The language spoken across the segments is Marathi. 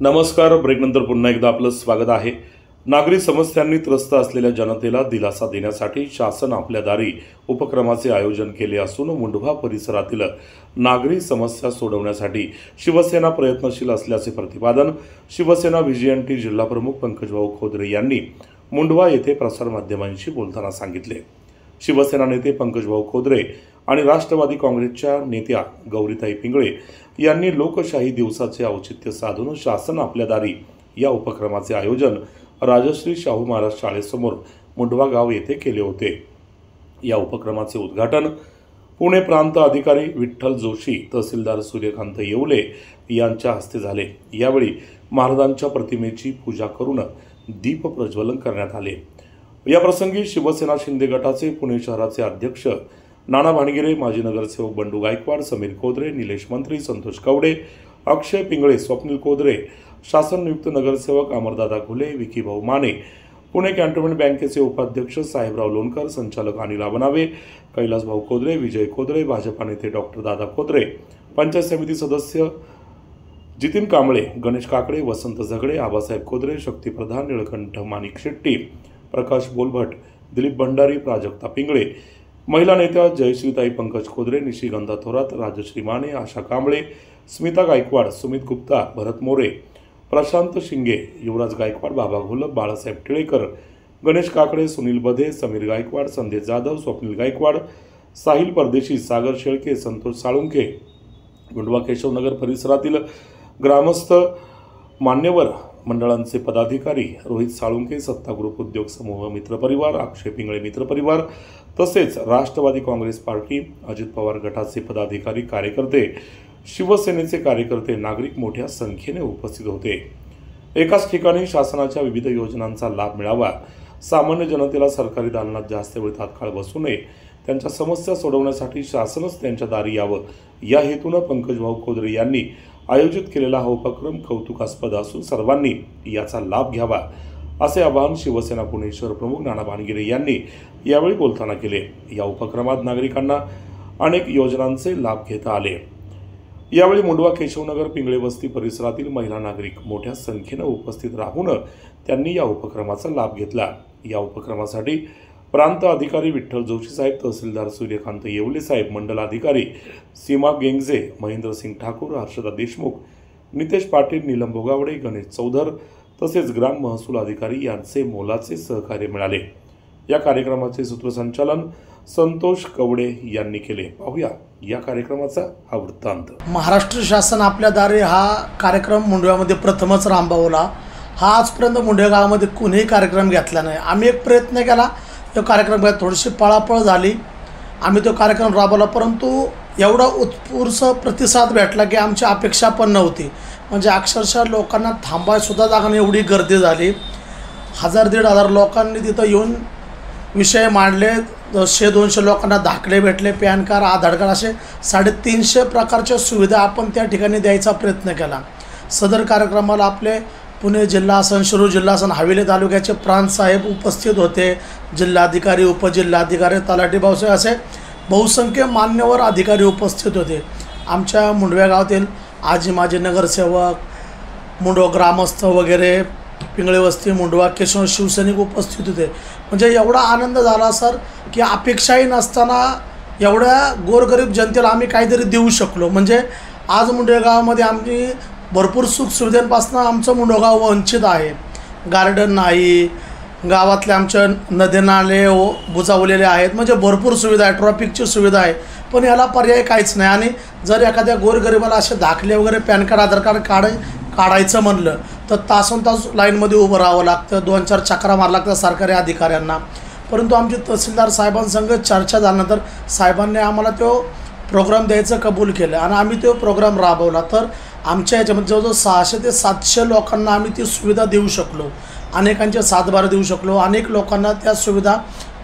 नमस्कार. ब्रेकनंतर पुन्हा एकदा आपलं स्वागत आहे. नागरी समस्यांनी त्रस्त असलेल्या जनतेला दिलासा देण्यासाठी शासन आपल्या दारी उपक्रमाचे आयोजन केले असून मुंढवा परिसरातील नागरी समस्या सोडवण्यासाठी शिवसेना प्रयत्नशील असल्याचे प्रतिपादन शिवसेना व्हीजीएनटी जिल्हा प्रमुख पंकजभाऊ खोदरे यांनी मुंढवा येथे प्रसारमाध्यमांशी बोलताना सांगितले. शिवसेना नेते पंकजभाऊ खोदरे आणि राष्ट्रवादी काँग्रेसच्या नेत्या गौरीताई पिंगळे यांनी लोकशाही दिवसाचे औचित्य साधून शासन आपल्या दारी या उपक्रमाचे आयोजन राजश्री शाहू महाराज शाळेसमोर मुंढवा गाव येथे केले होते. या उपक्रमाचे उद्घाटन पुणे प्रांत अधिकारी विठ्ठल जोशी, तहसीलदार सूर्यकांत येवले यांच्या हस्ते झाले. यावेळी महाराजांच्या प्रतिमेची पूजा करून दीप प्रज्वलन करण्यात आले. या प्रसंगी शिवसेना शिंदे गटाचे पुणे शहराचे अध्यक्ष नाना भाणगिरे, माजी नगरसेवक बंडू गायकवाड, समीर खोदरे, निलेश मंत्री, संतोष कवडे, अक्षय पिंगळे, स्वप्नील खोदरे, शासन नियुक्त नगरसेवक अमरदादा घुले, विकीभाऊ माने, पुणे कॅन्टोन्मेंट बँकेचे उपाध्यक्ष साहेबराव लोणकर, संचालक अनिल आबनावे, कैलासभाऊ खोदरे, विजय खोदरे, भाजपा नेते डॉक्टर दादा खोदरे, पंचायत समिती सदस्य जितीन कांबळे, गणेश काकडे, वसंत झगडे, आबासाहेब खोदरे, शक्तीप्रधान, निळकंठ माणिक शेट्टी, प्रकाश बोलभट, दिलीप भंडारी, प्राजक्ता पिंगळे, महिला नेत्या जयश्रीताई पंकज खोदरे, निशिगंधा थोरात, राजश्री माने, आशा कांबळे, स्मिता गायकवाड, सुमित गुप्ता, भरत मोरे, प्रशांत शिंगे, युवराज गायकवाड, बाबा घोलप, बाळासाहेब टिळेकर, गणेश काकडे, सुनील बधे, समीर गायकवाड, संदेश जाधव, स्वप्नील गायकवाड, साहिल परदेशी, सागर शेळके, संतोष साळुंखे, मुंढवा केशवनगर परिसरातील ग्रामस्थ, मान्यवर मंडळांचे पदाधिकारी, रोहित साळुंखे, सत्ता ग्रुप उद्योग समूह मित्रपरिवार, अक्षय पिंगळे मित्रपरिवार, तसेच राष्ट्रवादी काँग्रेस पार्टी, अजित पवार गटाचे पदाधिकारी, कार्यकर्ते, शिवसेनेचे कार्यकर्ते, नागरिक मोठ्या संख्येने उपस्थित होते. एकाच ठिकाणी शासनाच्या विविध योजनांचा लाभ मिळावा, सामान्य जनतेला सरकारी दालनात जास्त वेळ तात्काळ बसू नये, त्यांच्या समस्या सोडवण्यासाठी शासनच त्यांच्या दारी यावं, या हेतून पंकजभाऊ खोदरे यांनी आयोजित केलेला हा उपक्रम कौतुकास्पद असून सर्वांनी याचा लाभ घ्यावा, असे आवाहन शिवसेना पुणे शहर प्रमुख नाना भाणगिरे यांनी यावेळी बोलताना केले. या उपक्रमात नागरिकांना अनेक योजनांचे लाभ घेता आले. यावेळी मुंढवा केशवनगर पिंगळे वस्ती परिसरातील महिला नागरिक मोठ्या संख्येने उपस्थित राहून त्यांनी या उपक्रमाचा लाभ घेतला. या उपक्रमासाठी प्रांत अधिकारी विठ्ठल जोशी साहेब, तहसीलदार सूर्यकांत येवले साहेब, मंडल अधिकारी सीमा गेंगजे, महेंद्रसिंग ठाकूर, हर्षदा देशमुख, नितेश पाटील, नीलम भोगावडे, गणेश चौधर तसेच ग्राम महसूल अधिकारी यांचे मोलाचे सहकार्य मिळाले. या कार्यक्रमाचे सूत्रसंचालन संतोष कवडे यांनी केले. पाहूया या कार्यक्रमाचा हा वृत्तांत. महाराष्ट्र शासन आपल्या दारी हा कार्यक्रम मुंढव्यामध्ये प्रथमच राबवला. हा आजपर्यंत मुंढव्या गावामध्ये कोणीही कार्यक्रम घेतला नाही. आम्ही एक प्रयत्न केला, तो कार्यक्रम थोडीशी पळापळ झाली, आम्ही तो कार्यक्रम राबवला, परंतु एवढा उत्स्फूर्त प्रतिसाद भेटला की आमची अपेक्षा पण नव्हती. म्हणजे अक्षरशः लोकांना थांबायसुद्धा जागा नाही, एवढी गर्दी झाली. 1000-1500 लोकांनी तिथं येऊन विषय मांडले. 100-200 लोकांना दाखले भेटले, पॅन कार्ड, आधार कार्ड, असे 350 प्रकारच्या सुविधा आपण त्या ठिकाणी द्यायचा प्रयत्न केला. सदर कार्यक्रमाला आपले पुणे जिल्हा आसन, शिरूर जिल्हा आसन, हवेली तालुक्याचे प्रांत साहेब उपस्थित होते, जिल्हाधिकारी, उपजिल्हाधिकारी, तलाठी भाऊसाहेब असे बहुसंख्य मान्यवर अधिकारी उपस्थित होते. आमच्या मुंढव्या गावातील आजी माजी नगरसेवक, मुंढवा ग्रामस्थ वगैरे, पिंगळे वस्ती, मुंढवा केशव शिवसैनिक उपस्थित होते. म्हणजे एवढा आनंद झाला सर की अपेक्षाही नसताना एवढ्या गोरगरीब जनतेला आम्ही काहीतरी देऊ शकलो. म्हणजे आज मुंढव्या गावामध्ये आमची भरपूर सुखसुविधांपासून आमचं मुंढवा गाव वंचित आहे. गार्डन नाही, गावातले आमच्या नदी नाले बुजावलेले आहेत, म्हणजे भरपूर सुविधा आहे, ट्रॉफिकची सुविधा आहे, पण याला पर्याय काहीच नाही. आणि जर एखाद्या गोरगरिबाला असे दाखले वगैरे पॅन कार्ड, आधार कार्ड काढायचं म्हणलं तर तासोनतास लाईनमध्ये उभं राहावं लागतं, 2-4 चक्रा मारावं लागतं सरकारी अधिकाऱ्यांना. परंतु आमची तहसीलदार साहेबांसंग चर्चा झाल्यानंतर साहेबांनी आम्हाला तो प्रोग्राम द्यायचं कबूल केलं आणि आम्ही तो प्रोग्राम राबवला. तर आमच्या याच्यामध्ये जवळजवळ 600 ते 700 लोकांना आम्ही ती सुविधा देऊ शकलो, अनेकांचे सातबार देऊ शकलो. अनेक लोकांना त्या सुविधा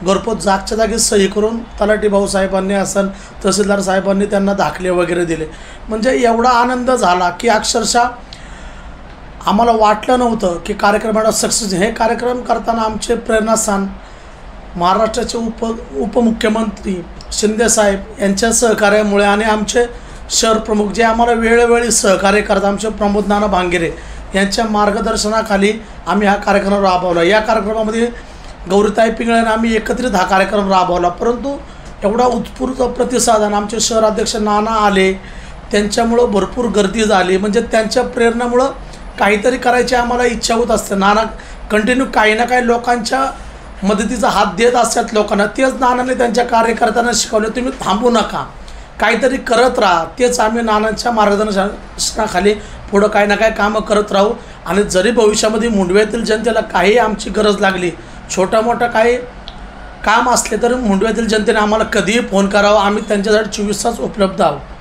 घरपोच जागच्या जागी सही करून तलाठी भाऊसाहेबांनी असन, तहसीलदार साहेबांनी त्यांना दाखले वगैरे दिले. म्हणजे एवढा आनंद झाला की अक्षरशः आम्हाला वाटलं नव्हतं की कार्यक्रमाला सक्सेस. हे कार्यक्रम करताना आमचे प्रेरणास्थान महाराष्ट्राचे उपमुख्यमंत्री शिंदेसाहेब यांच्या सहकार्यामुळे आणि आमचे शहर प्रमुख जे आम्हाला वेळोवेळी सहकार्य करतात, आमचे प्रमोद नाना भांगिरे यांच्या मार्गदर्शनाखाली आम्ही हा कार्यक्रम राबवला। या कार्यक्रमामध्ये गौरीताई पिंगळ्याने आम्ही एकत्रित हा कार्यक्रम राबवला, परंतु एवढा उत्स्फूर्त प्रतिसाद आणि आमचे शहराध्यक्ष नाना आले, त्यांच्यामुळं भरपूर गर्दी झाली। म्हणजे त्यांच्या प्रेरणेमुळं काहीतरी करायची आम्हाला इच्छा होत असते। नाना कंटिन्यू काही ना काही लोकांच्या मदतीचा हात देत असतात लोकांना। तेच नानाने त्यांच्या कार्यकर्त्यांना शिकवले, तुम्ही थांबू नका, काहीतरी करत राहा। तेच आम्ही नानांच्या मार्गदर्शनाखाली पुढं काही ना काही कामं करत राहू। आणि जरी भविष्यामध्ये मुंडव्यातील जनतेला काही आमची गरज लागली, छोटा मोठा काही काम असले तर मुंडव्यातील जनतेने आम्हाला कधीही फोन करावा, आम्ही त्यांच्यासाठी 24 तास उपलब्ध आहोत।